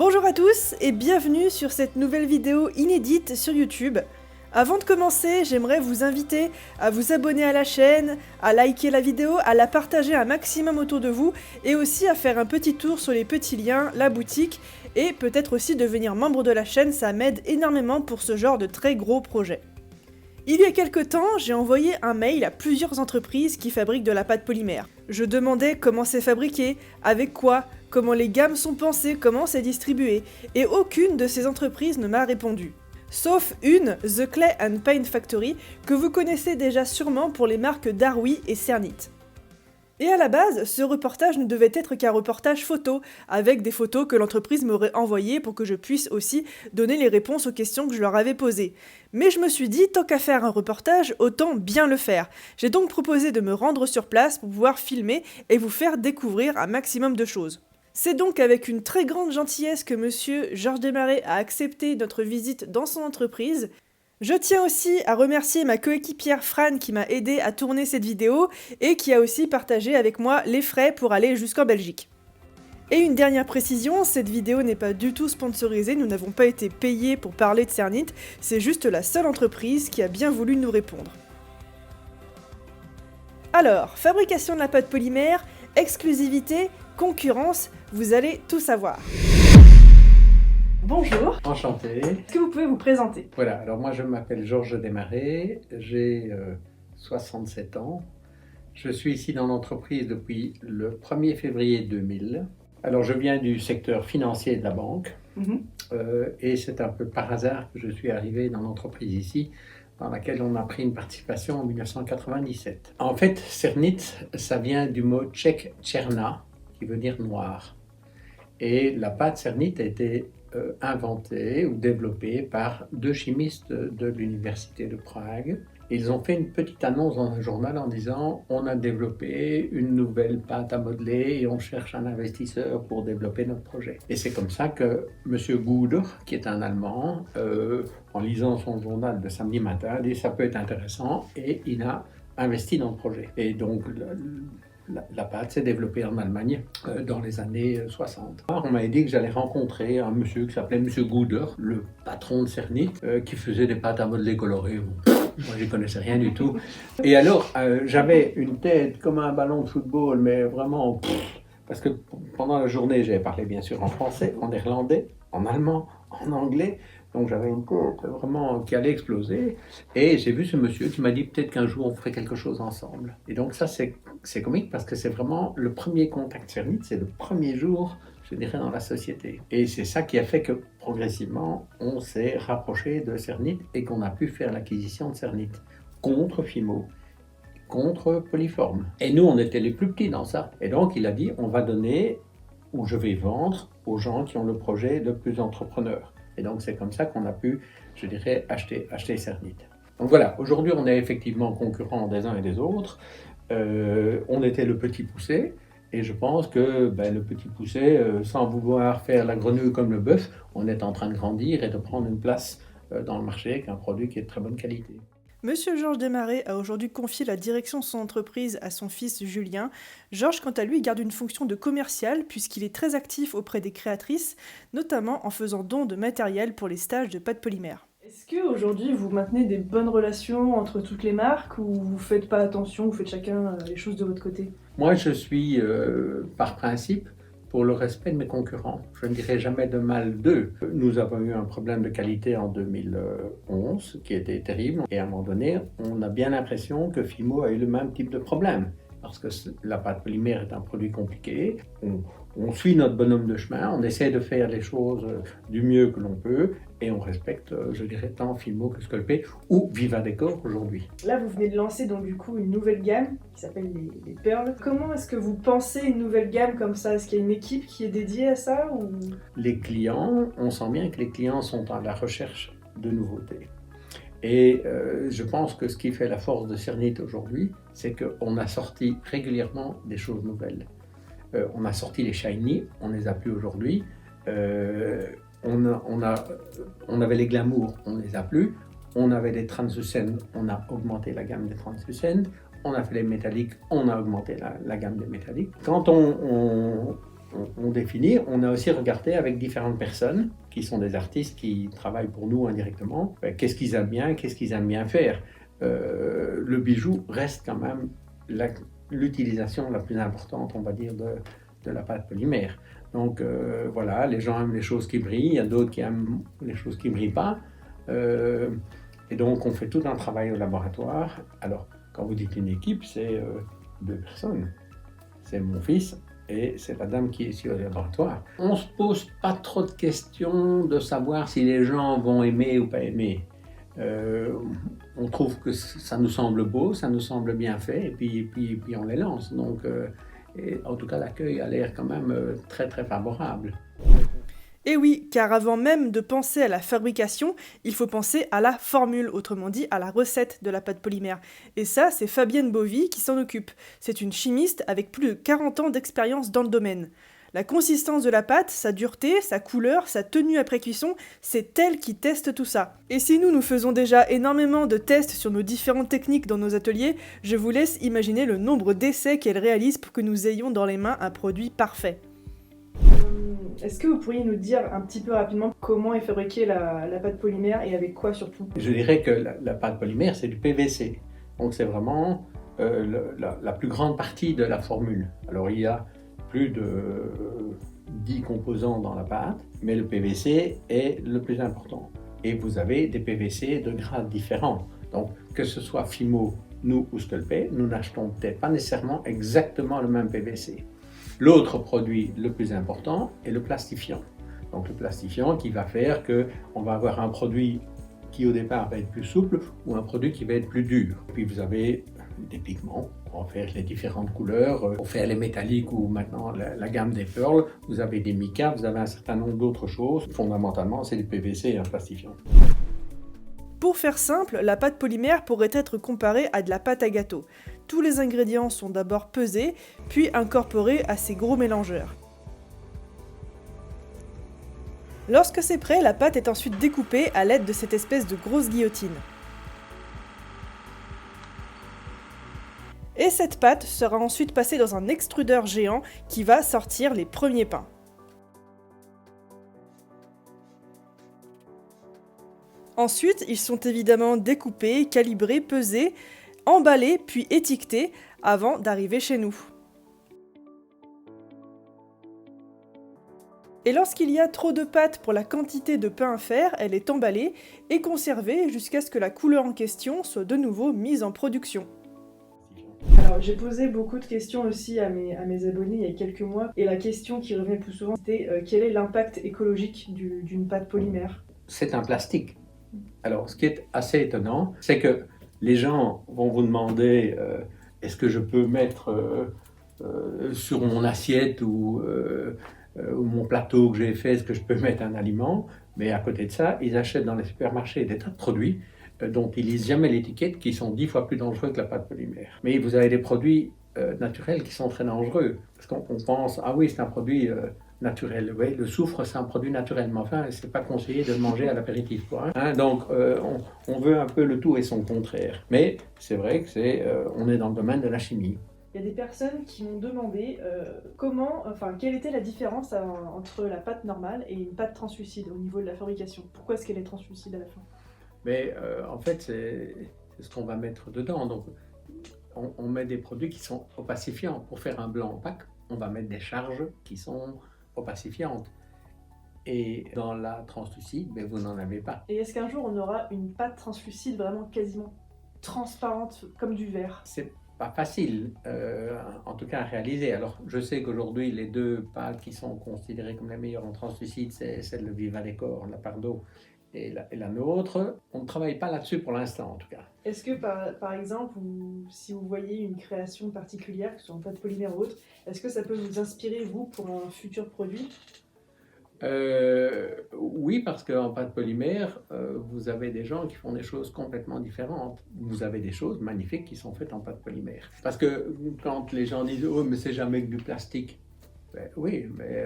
Bonjour à tous et bienvenue sur cette nouvelle vidéo inédite sur YouTube. Avant de commencer, j'aimerais vous inviter à vous abonner à la chaîne, à liker la vidéo, à la partager un maximum autour de vous et aussi à faire un petit tour sur les petits liens, la boutique et peut-être aussi devenir membre de la chaîne, ça m'aide énormément pour ce genre de très gros projet. Il y a quelques temps, j'ai envoyé un mail à plusieurs entreprises qui fabriquent de la pâte polymère. Je demandais comment c'est fabriqué, avec quoi, comment les gammes sont pensées, comment c'est distribué, et aucune de ces entreprises ne m'a répondu. Sauf une, The Clay and Paint Factory, que vous connaissez déjà sûrement pour les marques Darwy et Cernit. Et à la base, ce reportage ne devait être qu'un reportage photo, avec des photos que l'entreprise m'aurait envoyées pour que je puisse aussi donner les réponses aux questions que je leur avais posées. Mais je me suis dit, tant qu'à faire un reportage, autant bien le faire. J'ai donc proposé de me rendre sur place pour pouvoir filmer et vous faire découvrir un maximum de choses. C'est donc avec une très grande gentillesse que monsieur Georges Desmarais a accepté notre visite dans son entreprise. Je tiens aussi à remercier ma coéquipière Fran qui m'a aidé à tourner cette vidéo et qui a aussi partagé avec moi les frais pour aller jusqu'en Belgique. Et une dernière précision, cette vidéo n'est pas du tout sponsorisée, nous n'avons pas été payés pour parler de Cernit, c'est juste la seule entreprise qui a bien voulu nous répondre. Alors, fabrication de la pâte polymère, exclusivité, concurrence, vous allez tout savoir. Bonjour. Enchanté. Est-ce que vous pouvez vous présenter? Voilà, alors moi je m'appelle Georges Desmarais, j'ai 67 ans. Je suis ici dans l'entreprise depuis le 1er février 2000. Alors je viens du secteur financier de la banque et c'est un peu par hasard que je suis arrivé dans l'entreprise ici, dans laquelle on a pris une participation en 1997. En fait, Cernit, ça vient du mot tchèque tcherna, qui veut dire noir. Et la pâte Cernit a été inventée ou développée par deux chimistes de l'université de Prague. Ils ont fait une petite annonce dans un journal en disant « On a développé une nouvelle pâte à modeler et on cherche un investisseur pour développer notre projet ». Et c'est comme ça que M. Guder, qui est un Allemand, en lisant son journal de samedi matin, a dit « Ça peut être intéressant » et il a investi dans le projet. Et donc, la pâte s'est développée en Allemagne dans les années 60. Alors, on m'avait dit que j'allais rencontrer un monsieur qui s'appelait Monsieur Guder, le patron de Cernit, qui faisait des pâtes à modeler colorées. Moi, je n'y connaissais rien du tout. Et alors, j'avais une tête comme un ballon de football, mais vraiment... parce que pendant la journée, j'avais parlé bien sûr en français, en néerlandais, en allemand, en anglais. Donc j'avais une tête vraiment qui allait exploser. Et j'ai vu ce monsieur qui m'a dit peut-être qu'un jour on ferait quelque chose ensemble. Et donc ça c'est comique parce que c'est vraiment le premier contact Cernit, c'est le premier jour, je dirais, dans la société. Et c'est ça qui a fait que progressivement on s'est rapproché de Cernit et qu'on a pu faire l'acquisition de Cernit contre Fimo, contre Polyform. Et nous on était les plus petits dans ça. Et donc il a dit on va donner, ou je vais vendre aux gens qui ont le projet de plus entrepreneurs. Et donc c'est comme ça qu'on a pu, je dirais, acheter Cernit. Donc voilà, aujourd'hui on est effectivement concurrents des uns et des autres. On était le petit poussé, et je pense que le petit poussé, sans vouloir faire la grenouille comme le bœuf, on est en train de grandir et de prendre une place dans le marché avec un produit qui est de très bonne qualité. Monsieur Georges Desmarais a aujourd'hui confié la direction de son entreprise à son fils Julien. Georges, quant à lui, garde une fonction de commercial puisqu'il est très actif auprès des créatrices, notamment en faisant don de matériel pour les stages de pâte polymère. Est-ce qu'aujourd'hui vous maintenez des bonnes relations entre toutes les marques ou vous faites pas attention, vous faites chacun les choses de votre côté? Moi je suis par principe pour le respect de mes concurrents. Je ne dirai jamais de mal d'eux. Nous avons eu un problème de qualité en 2011 qui était terrible. Et à un moment donné, on a bien l'impression que Fimo a eu le même type de problème. Parce que la pâte polymère est un produit compliqué. On suit notre bonhomme de chemin, on essaie de faire les choses du mieux que l'on peut et on respecte, je dirais, tant Fimo que Scolpé ou Viva Décor aujourd'hui. Là, vous venez de lancer donc du coup une nouvelle gamme qui s'appelle les Pearls. Comment est-ce que vous pensez une nouvelle gamme comme ça? Est-ce qu'il y a une équipe qui est dédiée à ça ou... Les clients, on sent bien que les clients sont à la recherche de nouveautés. Et je pense que ce qui fait la force de Cernit aujourd'hui, c'est qu'on a sorti régulièrement des choses nouvelles. On a sorti les Shiny, on ne les a plus aujourd'hui. On avait les Glamour, on ne les a plus. On avait des Translucent, on a augmenté la gamme des Translucent. On a fait les métalliques, on a augmenté la gamme des métalliques. Quand on on définit. On a aussi regardé avec différentes personnes qui sont des artistes qui travaillent pour nous indirectement. Qu'est-ce qu'ils aiment bien, qu'est-ce qu'ils aiment bien faire. Le bijou reste quand même l'utilisation la plus importante, on va dire, de la pâte polymère. Donc voilà, les gens aiment les choses qui brillent, il y a d'autres qui aiment les choses qui ne brillent pas. Et donc on fait tout un travail au laboratoire. Alors quand vous dites une équipe, c'est 2 personnes. C'est mon fils et c'est la dame qui est ici au laboratoire. On ne se pose pas trop de questions de savoir si les gens vont aimer ou pas aimer. On trouve que ça nous semble beau, ça nous semble bien fait, et puis on les lance. Donc, et en tout cas, l'accueil a l'air quand même très très favorable. Et oui, car avant même de penser à la fabrication, il faut penser à la formule, autrement dit à la recette de la pâte polymère. Et ça, c'est Fabienne Bovy qui s'en occupe. C'est une chimiste avec plus de 40 ans d'expérience dans le domaine. La consistance de la pâte, sa dureté, sa couleur, sa tenue après cuisson, c'est elle qui teste tout ça. Et si nous faisons déjà énormément de tests sur nos différentes techniques dans nos ateliers, je vous laisse imaginer le nombre d'essais qu'elle réalise pour que nous ayons dans les mains un produit parfait. Est-ce que vous pourriez nous dire un petit peu rapidement comment est fabriquée la pâte polymère et avec quoi surtout? Je dirais que la pâte polymère, c'est du PVC. Donc c'est vraiment la plus grande partie de la formule. Alors il y a plus de 10 composants dans la pâte, mais le PVC est le plus important. Et vous avez des PVC de grades différents. Donc que ce soit Fimo, nous ou Sculpey, nous n'achetons peut-être pas nécessairement exactement le même PVC. L'autre produit le plus important est le plastifiant. Donc le plastifiant qui va faire qu'on va avoir un produit qui au départ va être plus souple ou un produit qui va être plus dur. Puis vous avez des pigments pour faire les différentes couleurs, pour faire les métalliques ou maintenant la gamme des pearls. Vous avez des micas, vous avez un certain nombre d'autres choses. Fondamentalement, c'est du PVC et un plastifiant. Pour faire simple, la pâte polymère pourrait être comparée à de la pâte à gâteau. Tous les ingrédients sont d'abord pesés, puis incorporés à ces gros mélangeurs. Lorsque c'est prêt, la pâte est ensuite découpée à l'aide de cette espèce de grosse guillotine. Et cette pâte sera ensuite passée dans un extrudeur géant qui va sortir les premiers pains. Ensuite, ils sont évidemment découpés, calibrés, pesés, emballés puis étiquetés avant d'arriver chez nous. Et lorsqu'il y a trop de pâte pour la quantité de pain à faire, elle est emballée et conservée jusqu'à ce que la couleur en question soit de nouveau mise en production. Alors j'ai posé beaucoup de questions aussi à mes abonnés il y a quelques mois et la question qui revenait le plus souvent c'était quel est l'impact écologique d'une pâte polymère? C'est un plastique. Alors ce qui est assez étonnant, c'est que les gens vont vous demander est-ce que je peux mettre sur mon assiette ou mon plateau que j'ai fait, est-ce que je peux mettre un aliment? Mais à côté de ça, ils achètent dans les supermarchés des tas de produits dont ils lisent jamais l'étiquette, qui sont 10 fois plus dangereux que la pâte polymère. Mais vous avez des produits naturels qui sont très dangereux, parce qu'on pense, ah oui, c'est un produit naturel. Oui, le soufre, c'est un produit naturel, mais enfin, c'est pas conseillé de le manger à l'apéritif, quoi. Hein, donc, on veut un peu le tout et son contraire. Mais c'est vrai que on est dans le domaine de la chimie. Il y a des personnes qui m'ont demandé quelle était la différence entre la pâte normale et une pâte translucide au niveau de la fabrication. Pourquoi est-ce qu'elle est translucide à la fin? Mais en fait, c'est ce qu'on va mettre dedans. Donc, on met des produits qui sont opacifiants. Pour faire un blanc opaque, on va mettre des charges qui sont opacifiantes. Et dans la translucide, vous n'en avez pas. Et est-ce qu'un jour, on aura une pâte translucide vraiment quasiment transparente comme du verre? C'est pas facile, en tout cas à réaliser. Alors, je sais qu'aujourd'hui, les 2 pâtes qui sont considérées comme les meilleures en translucide, c'est celle de Viva Décor, la Pardo, et la nôtre. On ne travaille pas là-dessus pour l'instant, en tout cas. Est-ce que, par exemple, si vous voyez une création particulière, que ce soit en pâte polymère ou autre, est-ce que ça peut vous inspirer, vous, pour un futur produit? Oui, parce qu'en pâte polymère, vous avez des gens qui font des choses complètement différentes. Vous avez des choses magnifiques qui sont faites en pâte polymère. Parce que quand les gens disent « Oh, mais c'est jamais que du plastique », oui, mais...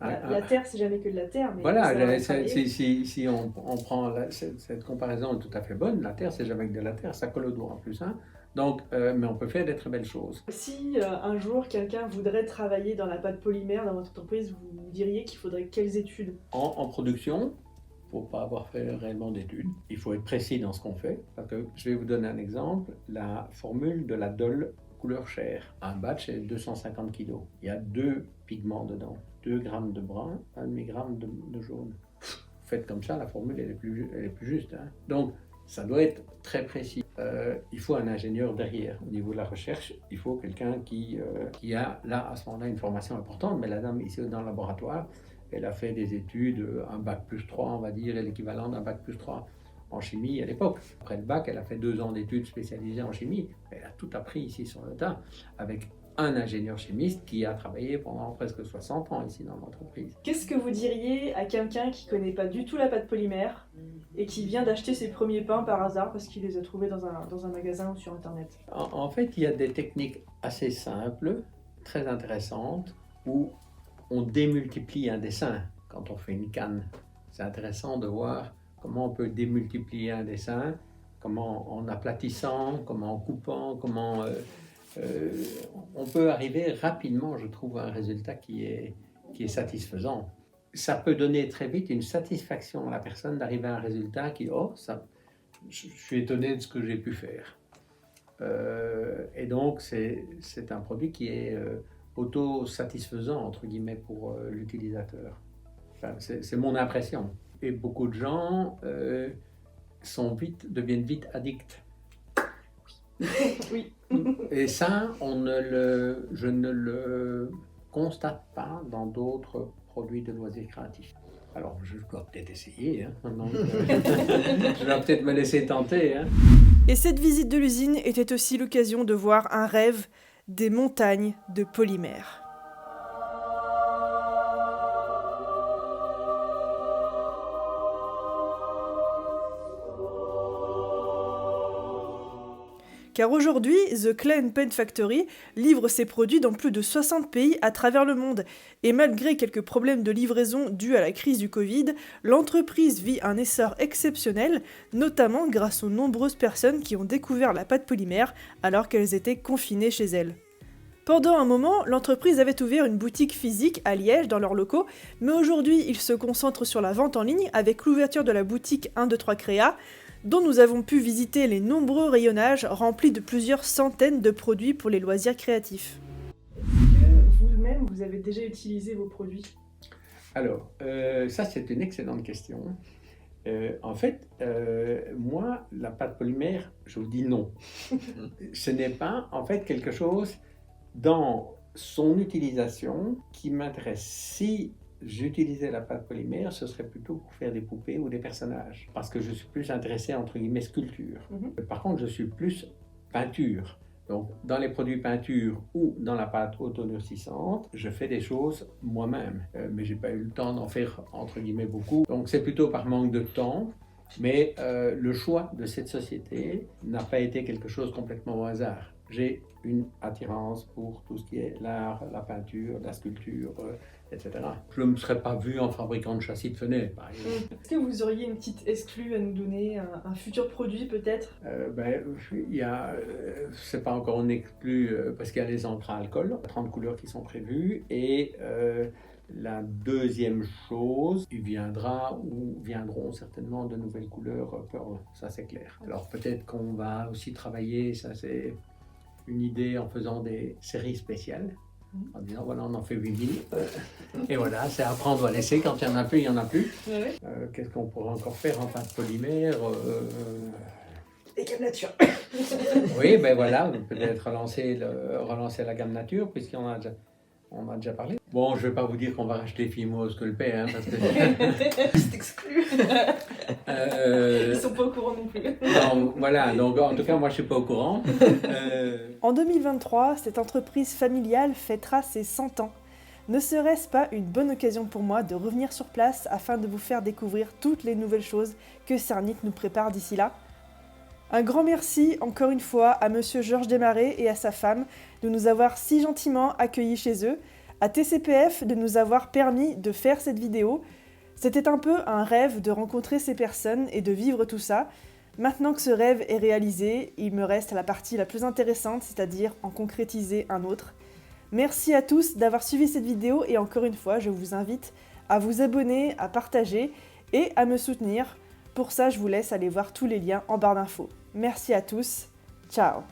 la terre, c'est jamais que de la terre. Mais voilà, si on prend cette comparaison est tout à fait bonne, la terre, c'est jamais que de la terre, ça colle au doigt en plus. Hein. Donc, mais on peut faire des très belles choses. Si un jour quelqu'un voudrait travailler dans la pâte polymère dans votre entreprise, vous diriez qu'il faudrait quelles études? En production, pour pas avoir fait réellement d'études, il faut être précis dans ce qu'on fait. Parce que je vais vous donner un exemple, la formule de la Dole couleur chair. Un batch est 250 kg. Il y a 2 pigments dedans, 2 grammes de brun, 1 demi-gramme de jaune. Faites comme ça, la formule elle est plus juste. Hein. Donc, ça doit être très précis. Il faut un ingénieur derrière. Au niveau de la recherche, il faut quelqu'un qui a là, à ce moment-là, une formation importante. Mais la dame, ici dans le laboratoire, elle a fait des études, un bac plus 3, on va dire, et l'équivalent d'un bac plus 3 en chimie à l'époque. Après le bac, elle a fait 2 ans d'études spécialisées en chimie. Elle a tout appris ici sur le tas, avec un ingénieur chimiste qui a travaillé pendant presque 60 ans ici dans l'entreprise. Qu'est-ce que vous diriez à quelqu'un qui ne connaît pas du tout la pâte polymère et qui vient d'acheter ses premiers pains par hasard parce qu'il les a trouvés dans un magasin ou sur internet? En fait, il y a des techniques assez simples, très intéressantes, où on démultiplie un dessin quand on fait une canne. C'est intéressant de voir comment on peut démultiplier un dessin, comment en aplatissant, comment en coupant, comment on peut arriver rapidement, je trouve, à un résultat qui est satisfaisant. Ça peut donner très vite une satisfaction à la personne d'arriver à un résultat qui, je suis étonné de ce que j'ai pu faire. Et donc, c'est un produit qui est auto-satisfaisant, entre guillemets, pour l'utilisateur. Enfin, c'est mon impression. Et beaucoup de gens deviennent vite addicts. Oui. Et ça, je ne le constate pas dans d'autres produits de loisirs créatifs. Alors, je dois peut-être essayer, hein. Donc, je dois peut-être me laisser tenter. Hein. Et cette visite de l'usine était aussi l'occasion de voir un rêve, des montagnes de polymères. Car aujourd'hui, The Clay & Paint Factory livre ses produits dans plus de 60 pays à travers le monde. Et malgré quelques problèmes de livraison dus à la crise du Covid, l'entreprise vit un essor exceptionnel, notamment grâce aux nombreuses personnes qui ont découvert la pâte polymère alors qu'elles étaient confinées chez elles. Pendant un moment, l'entreprise avait ouvert une boutique physique à Liège dans leurs locaux, mais aujourd'hui, ils se concentrent sur la vente en ligne avec l'ouverture de la boutique 123 Créa, dont nous avons pu visiter les nombreux rayonnages remplis de plusieurs centaines de produits pour les loisirs créatifs. Vous-même, vous avez déjà utilisé vos produits? Alors, ça c'est une excellente question. En fait, moi, la pâte polymère, je vous dis non. Ce n'est pas en fait quelque chose dans son utilisation qui m'intéresse. Si j'utilisais la pâte polymère, ce serait plutôt pour faire des poupées ou des personnages. Parce que je suis plus intéressé, entre guillemets, sculpture. Par contre, je suis plus peinture. Donc, dans les produits peinture ou dans la pâte auto-durcissante, je fais des choses moi-même. Mais j'ai pas eu le temps d'en faire, entre guillemets, beaucoup. Donc, c'est plutôt par manque de temps. Mais le choix de cette société n'a pas été quelque chose complètement au hasard. J'ai une attirance pour tout ce qui est l'art, la peinture, la sculpture, etc. Je ne me serais pas vu en fabricant de châssis de fenêtres, par exemple. Est-ce que vous auriez une petite exclue à nous donner, un futur produit peut-être? C'est pas encore une exclue parce qu'il y a les encres à alcool, 30 couleurs qui sont prévues, et la deuxième chose, il viendront certainement de nouvelles couleurs Pearl, ça c'est clair. Alors peut-être qu'on va aussi travailler, ça c'est une idée, en faisant des séries spéciales, en disant voilà, on en fait 8000, et voilà, c'est à prendre ou à laisser, quand il y en a plus, il y en a plus. Ouais. Qu'est-ce qu'on pourrait encore faire en pâte polymère? Des gammes nature. Oui, ben voilà, peut-être relancer la gamme nature, puisqu'on a déjà parlé. Bon, je ne vais pas vous dire qu'on va racheter Fimo Sculpé, hein, parce que... C'est exclu. Ils sont pas au courant non plus. Non, voilà, donc en tout cas, moi je ne suis pas au courant. En 2023, cette entreprise familiale fêtera ses 100 ans. Ne serait-ce pas une bonne occasion pour moi de revenir sur place afin de vous faire découvrir toutes les nouvelles choses que Cernit nous prépare d'ici là? Un grand merci encore une fois à Monsieur Georges Desmarais et à sa femme de nous avoir si gentiment accueillis chez eux, à TCPF de nous avoir permis de faire cette vidéo. C'était un peu un rêve de rencontrer ces personnes et de vivre tout ça, Maintenant que ce rêve est réalisé, il me reste la partie la plus intéressante, c'est-à-dire en concrétiser un autre. Merci à tous d'avoir suivi cette vidéo et encore une fois, je vous invite à vous abonner, à partager et à me soutenir. Pour ça, je vous laisse aller voir tous les liens en barre d'infos. Merci à tous, ciao!